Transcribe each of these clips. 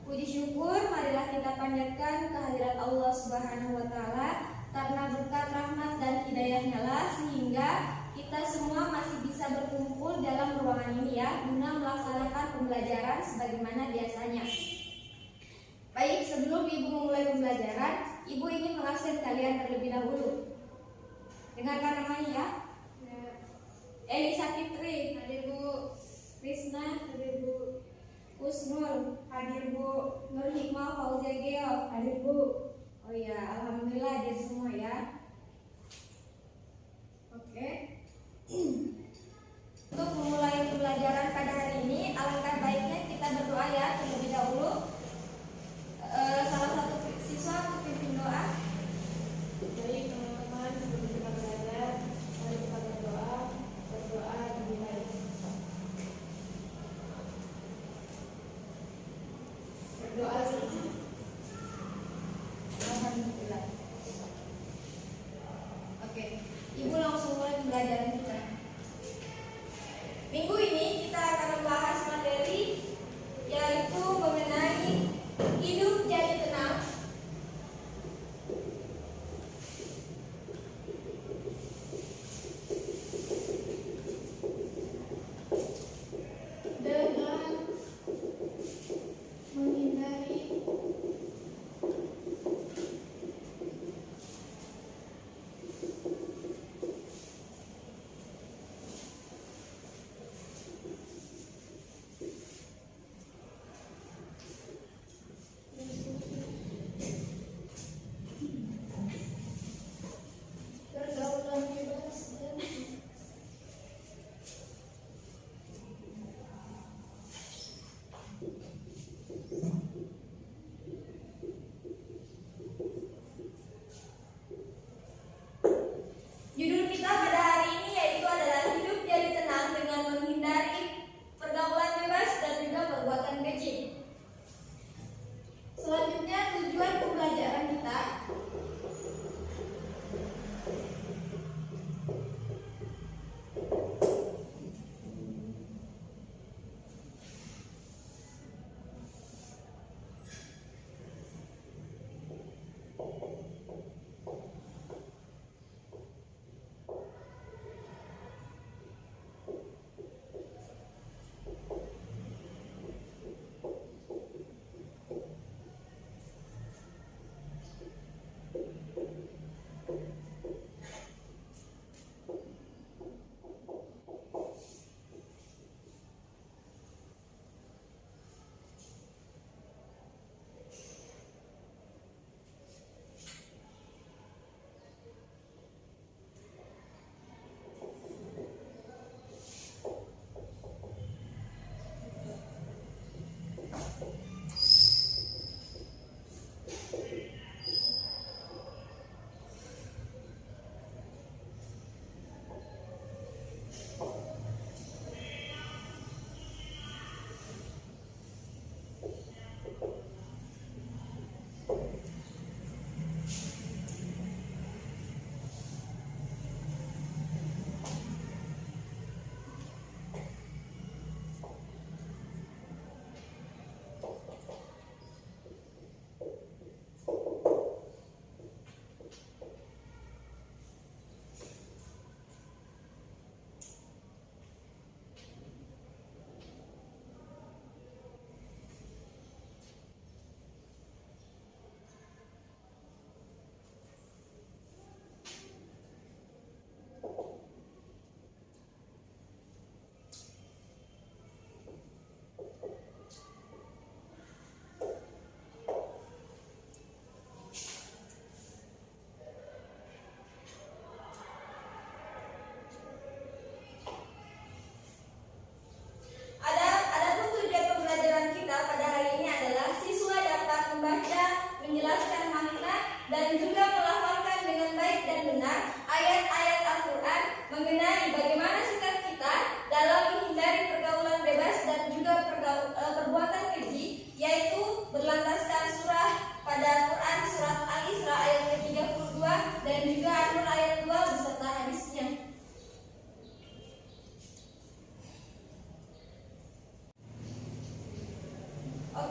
Puji syukur marilah kita panjatkan kehadirat Allah Subhanahu wa taala karena berkat rahmat dan hidayahnya lah sehingga kita semua masih bisa berkumpul dalam ruangan ini ya guna melaksanakan pembelajaran sebagaimana biasanya. Baik, sebelum Ibu memulai pembelajaran, Ibu ingin mengabsen kalian terlebih dahulu. Dengarkan namanya ya. Elisa Fitri, hadir Bu. Krisna, hadir Bu. Usnur, hadir Bu. Nur Hikmah Fauzia Geo, hadir Bu. Oh ya, alhamdulillah hadir semua ya. Oke. Untuk memulai pembelajaran pada hari ini, alangkah baiknya kita berdoa ya terlebih dahulu. Salah satu siswa pimpin doa. Baik teman-teman, sebelum kita belajar, mari kita berdoa dimulai. Berdoa saja. Alhamdulillah. Oke, Ibu langsung mulai pembelajaran kita. Minggu ini kita akan membahas materi yaitu mengenai hidup jadi tenang. Dengan menghindari pergaulan bebas dan judul kita pada hari ini yaitu adalah hidup jadi tenang dengan menghindari pergaulan bebas dan juga perbuatan keji. Selanjutnya tujuan pembelajaran kita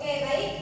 Oke, baik.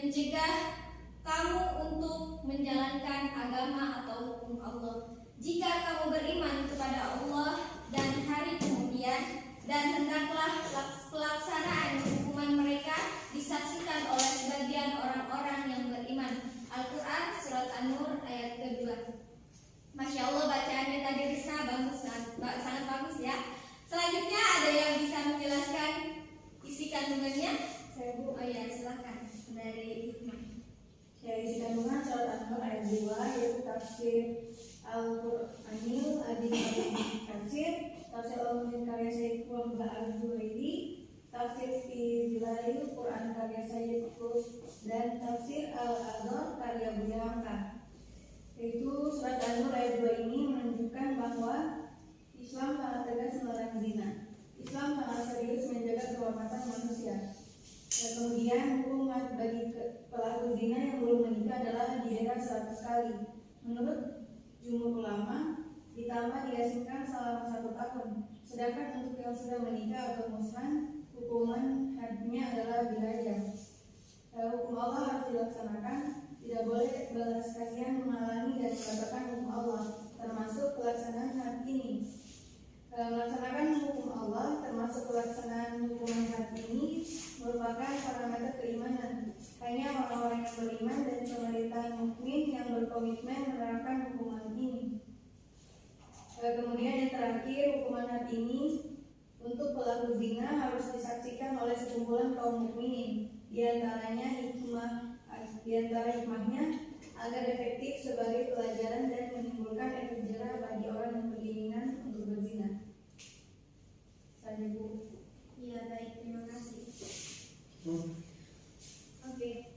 mencegah kamu untuk menjalankan agama atau hukum Allah. Jika kamu beriman kepada Allah dan hari kemudian, dan hendaklah pelaksanaan hukuman mereka disaksikan oleh sebagian orang-orang yang beriman. Al-Quran Surat An-Nur ayat kedua. Masya Allah, bacaannya tadi Rizna bagus, sangat bagus ya. Selanjutnya ada yang bisa menjelaskan isi kandungannya? Saya Bu. Oh ya, silakan dari Hikmah. Ya, isi kandungan surat An-Nur ayat 2 yaitu tafsir Al-Qur'anil Azim Tafsir Al-Mu'min karya Syekh Muhammad Al-Zuhairi, tafsir Fi Zilalil Quran karya Syekh Qutb, dan tafsir Al-Azhar karya Buya Hamka. Yaitu surat An-Nur ayat 2 ini menunjukkan bahwa Islam sangat tegas melarang zina. Islam sangat serius menjaga kehormatan manusia. Dan kemudian hukuman bagi pelaku zina yang belum menikah adalah didenda 100 kali. Menurut jumhur ulama, ditambah diasingkan selama 1 tahun. Sedangkan untuk yang sudah menikah atau muslim, hukuman hadnya adalah dirajam. Hukum Allah harus dilaksanakan. Tidak boleh belas kasihan menghalangi dan mengatakan hukum Allah, termasuk pelaksanaan had ini. Melaksanakan hukum Allah, termasuk pelaksanaan hukuman had ini, merupakan parameter keimanan. Hanya orang-orang yang beriman dan pemerintahan mukmin yang berkomitmen menerapkan hukuman ini. Kemudian yang terakhir, hukuman had ini untuk pelaku zina harus disaksikan oleh sekumpulan kaum mukminin. Di antara hikmahnya agar efektif sebagai pelajaran dan menimbulkan efek jerah bagi orang yang beringinan untuk berzina. Saya Bu. Iya, baik, terima kasih. Oke.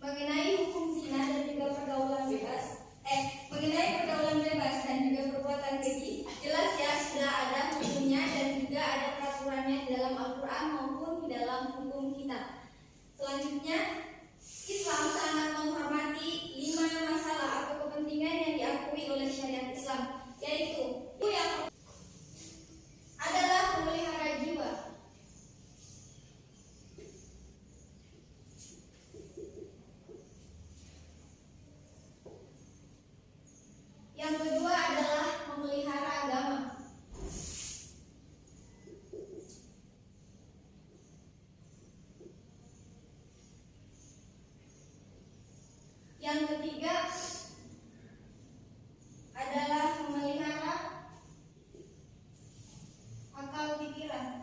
Mengenai hukum zina dan juga pergaulan bebas dan juga perbuatan keji, jelas ya sudah ada hukumnya dan juga ada peraturannya di dalam Al-Quran maupun di dalam hukum kita. Selanjutnya, Islam sangat menghormati 5 masalah atau kepentingan yang diakui oleh syariat Islam, yaitu yang adalah memelihara jiwa. Yang kedua adalah memelihara agama. Yang ketiga adalah memelihara akal pikiran.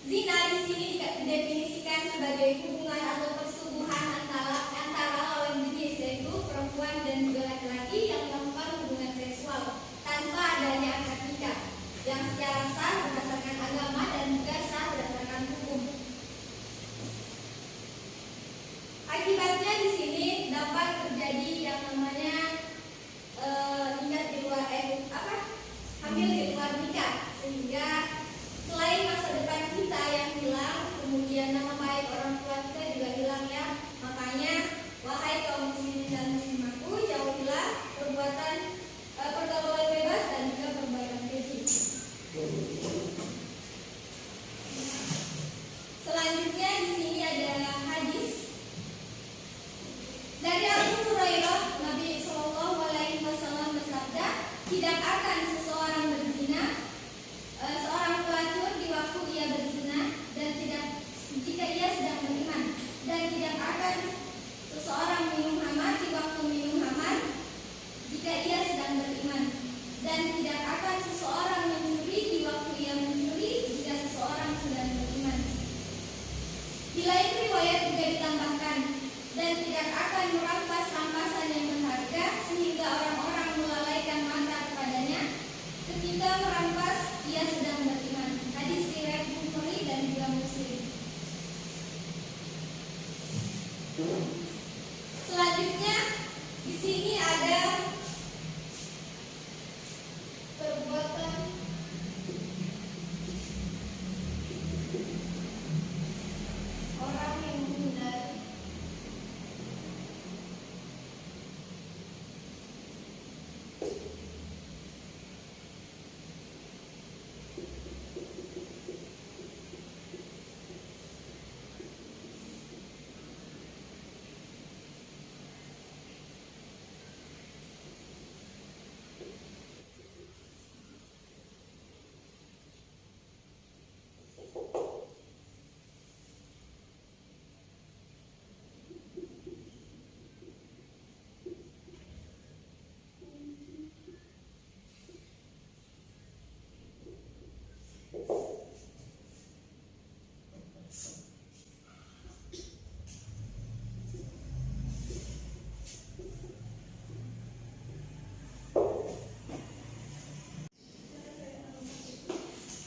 Zina di sini didefinisikan sebagai hubungan atau persetubuhan antara lawan jenis, yaitu perempuan dan juga laki-laki yang melakukan hubungan seksual tanpa adanya akad nikah, yang secara sah berdasarkan agama dan juga sah berdasarkan hukum. Akibatnya di sini dapat terjadi yang namanya nikah di luar hamil di luar nikah, sehingga selain masa depan kita yang hilang, kemudian nama baik orang tua kita juga hilang merampas, ia sedang beriman. Hadis riwayat Bukhari dan juga Muslim. Selanjutnya di sini ada perbuatan orang yang menghindari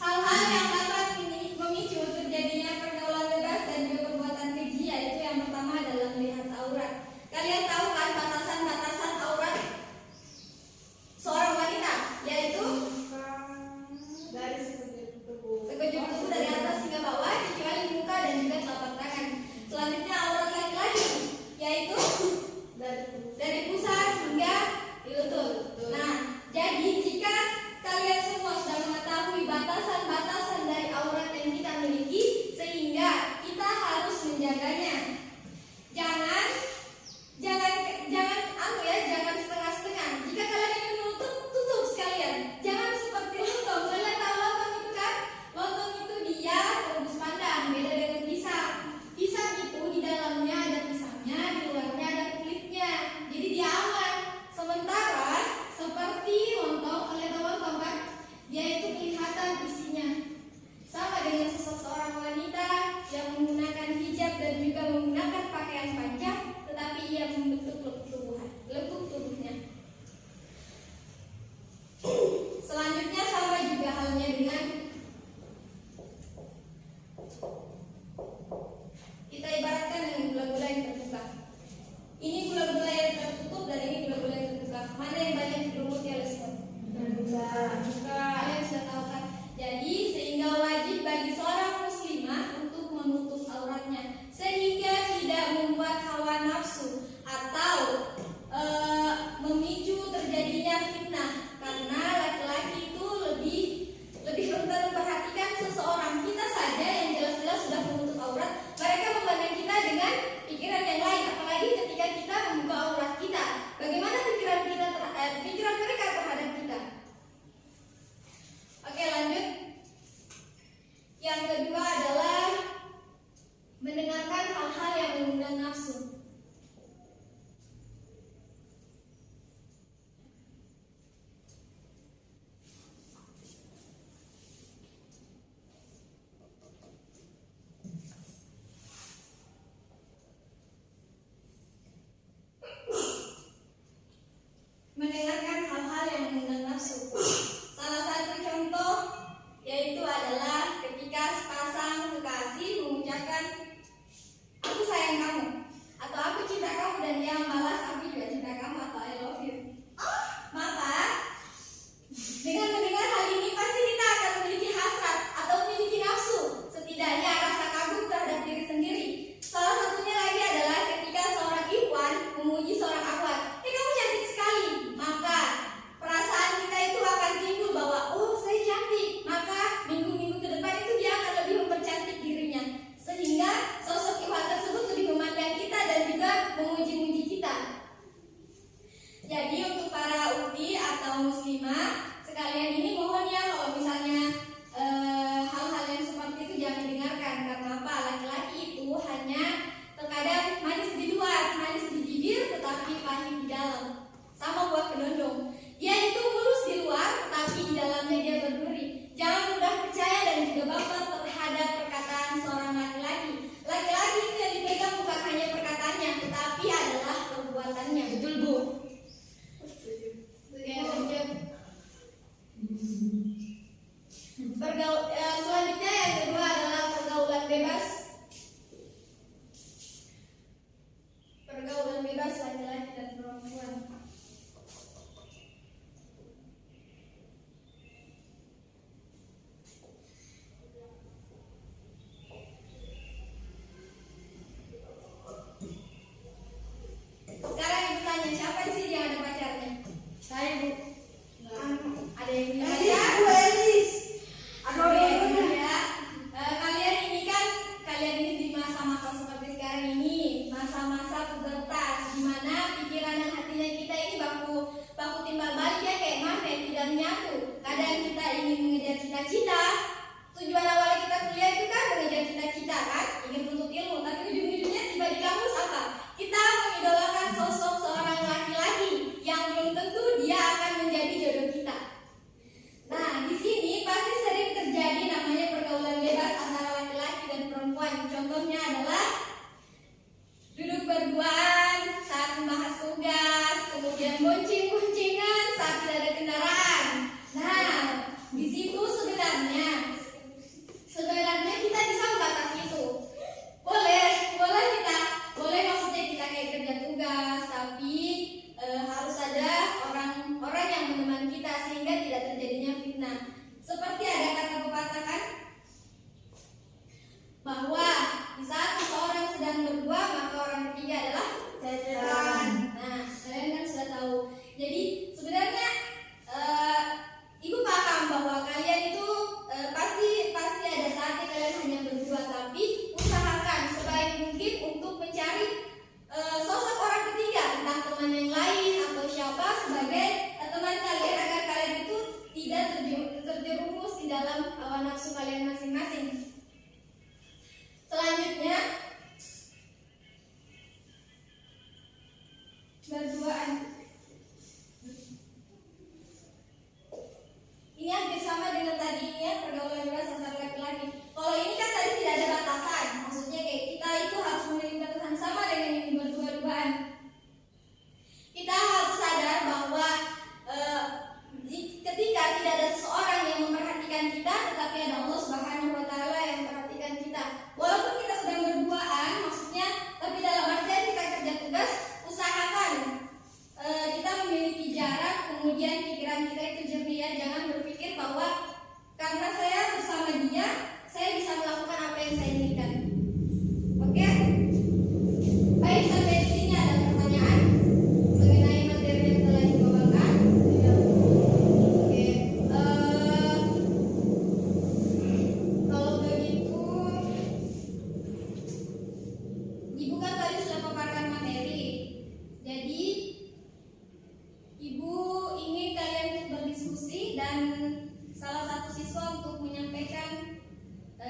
hal-hal yang dapat memicu terjadinya pergaulan bebas dan juga perbuatan keji, yaitu yang pertama adalah melihat aurat. Kalian tahu kan batasan-batasan aurat seorang wanita, yaitu Garis sekujur tubuh. sekujur tubuh dari atas hingga bawah kecuali muka dan juga telapak tangan. Selanjutnya aurat laki-laki, yaitu dari pusar hingga di lutut. Nah, jadi jika kalian semua sudah mengetahui batasan-batasan dari aurat yang kita miliki, sehingga kita harus menjaganya. Jangan jangan setengah-setengah. Jika kalian ingin menutup, tutup sekalian. Jangan seperti lontong. Kalian tahu lontong itu kan? Lontong itu dia terbus pandan, beda dengan pisang. Pisang itu di dalamnya ada pisangnya, di luarnya ada kulitnya. Jadi dia aman. Sementara seperti lontong, kalian tahu lontong kan? Dia itu kelihatan isinya. Sama dengan seseorang wanita yang menggunakan hijab dan juga menggunakan pakaian panjang, tetapi ia membentuk lekuk tubuhnya. Selanjutnya sama juga halnya dengan kita ibaratkan dengan gula-gula yang terbuka. Ini gula-gula yang tertutup dan ini gula-gula yang terbuka. Mana yang banyak digerumuti oleh sebab? Terbuka. Kalian sudah tahu kan? Jadi sehingga wajib bagi seorang muslimah untuk menutup auratnya, sehingga tidak membuat hawa nafsu atau memicu terjadinya fitnah, karena laki-laki itu lebih rentan memperhatikan seseorang. Kita saja yang jelas-jelas sudah menutup aurat, mereka memandang kita dengan pikiran yang lain, apalagi ketika kita membuka aurat kita. Bagaimana pikiran mereka terhadap kita? Oke, lanjut. Yang kedua adalah mendengarkan hal-hal yang mengundang nafsu. Mendengarkan hal-hal yang mengundang nafsu. Salah satu contoh yaitu adalah ketika sepasang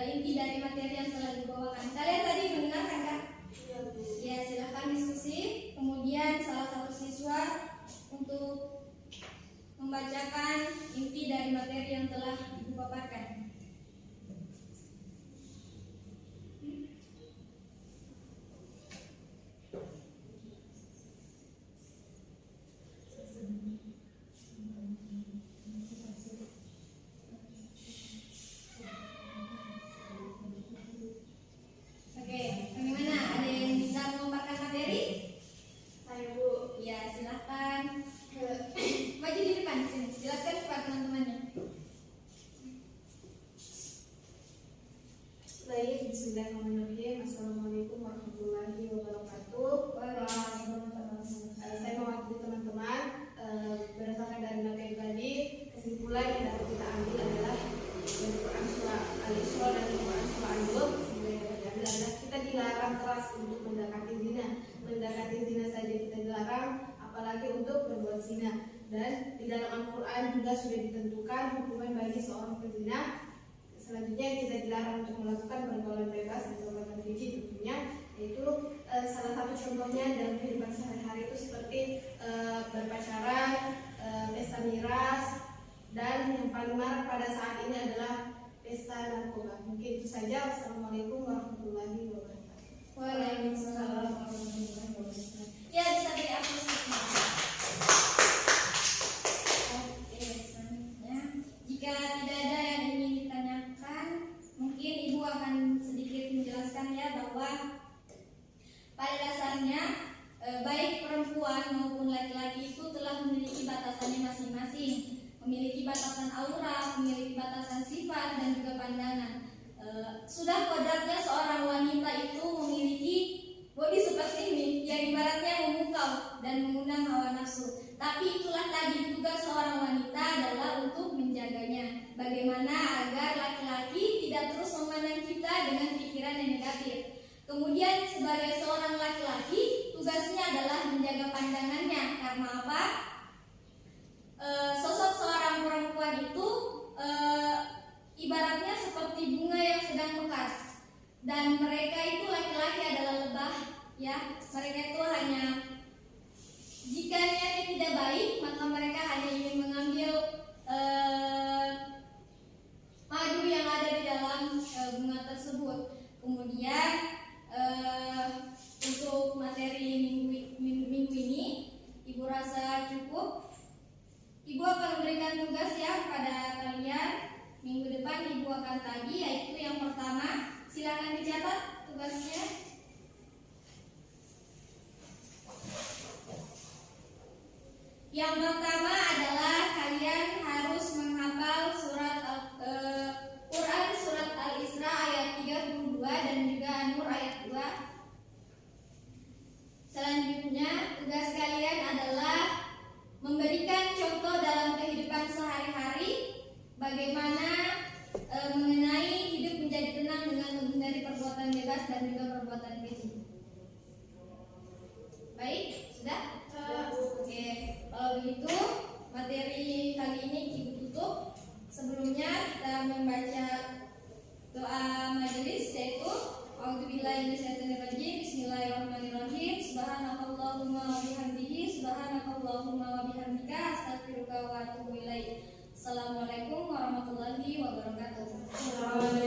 inti dari materi yang telah dibawakan. Kalian tadi mendengarkan kan? Ya, silakan diskusi. Kemudian salah satu siswa untuk membacakan inti dari materi yang telah Ibu paparkan. Oke, bagaimana? Ada yang bisa memaparkan materi? Saya Bu. Ya, silakan. Maju di depan sini. Jelaskan kepada teman-temannya. Baik, bismillahirrahmanirrahim. Assalamualaikum warahmatullahi wabarakatuh. Saya mewakili teman-teman berdasarkan dari materi tadi, kesimpulan yang dapat kita ambil adalah dari Quran surah Al-Isra dan Quran surah An-Nur. Kesimpulan yang dapat diambil adalah kita dilarang keras untuk mendekati zina. Mendekati zina saja kita dilarang, apalagi untuk berbuat zina. Dan di dalam Al-Quran juga sudah ditentukan hukuman bagi seorang pezina. Selanjutnya kita dilarang untuk melakukan pergaulan bebas dan perbuatan keji tentunya, yaitu salah satu contohnya dalam kehidupan sehari-hari itu seperti berpacaran, pesta miras, dan yang paling marak pada saat ini adalah pesta narkoba. Mungkin itu saja. Wassalamualaikum warahmatullahi wabarakatuh. Waalaikumsalam warahmatullahi wabarakatuh. Ya, bisa beri apresiasi. Oke, selanjutnya jika tidak ada yang ingin ditanyakan, mungkin Ibu akan sedikit menjelaskan ya bahwa pada dasarnya baik perempuan maupun laki-laki itu telah memiliki batasannya masing-masing, memiliki batasan aura, memiliki batasan sifat dan juga pandangan. Sudah kodratnya seorang wanita itu memiliki bodi seperti ini yang ibaratnya memukau dan mengundang hawa nafsu. Tapi itulah tadi tugas seorang wanita adalah untuk menjaganya. Bagaimana agar laki-laki tidak terus memandang kita dengan pikiran yang negatif. Kemudian sebagai seorang laki-laki tugasnya adalah menjaga pandangannya. Karena apa? Sosok seorang perempuan itu ibaratnya seperti bunga yang sedang mekar. Dan mereka itu laki-laki adalah lebah, ya. Mereka itu hanya jika niatnya tidak baik, maka mereka hanya ingin mengambil madu yang ada di dalam bunga tersebut. Kemudian untuk materi minggu ini, Ibu rasa cukup. Ibu akan memberikan tugas ya pada kalian. Minggu depan Ibu akan tagih, yaitu yang pertama, silakan dicatat tugasnya. Yang pertama adalah kalian harus menghafal surat Quran surat Al-Isra ayat 32 dan juga An-Nur ayat 2. Selanjutnya tugas kalian adalah memberikan contoh dalam kehidupan sehari-hari bagaimana mengenai hidup menjadi tenang dengan menghindari perbuatan bebas dan juga perbuatan keji. Baik, sudah? Oke, kalau begitu materi kali ini Ibu tutup. Sebelumnya kita membaca doa majelis, yaitu A'udzubillahi minasyaitonirrajim. Bismillahirrahmanirrahim. Subhanakallahumma wa bihamdihi, subhanakallahumma wa bihamdika, astaghfiruka wa atubu ilaik. Assalamualaikum warahmatullahi wabarakatuh.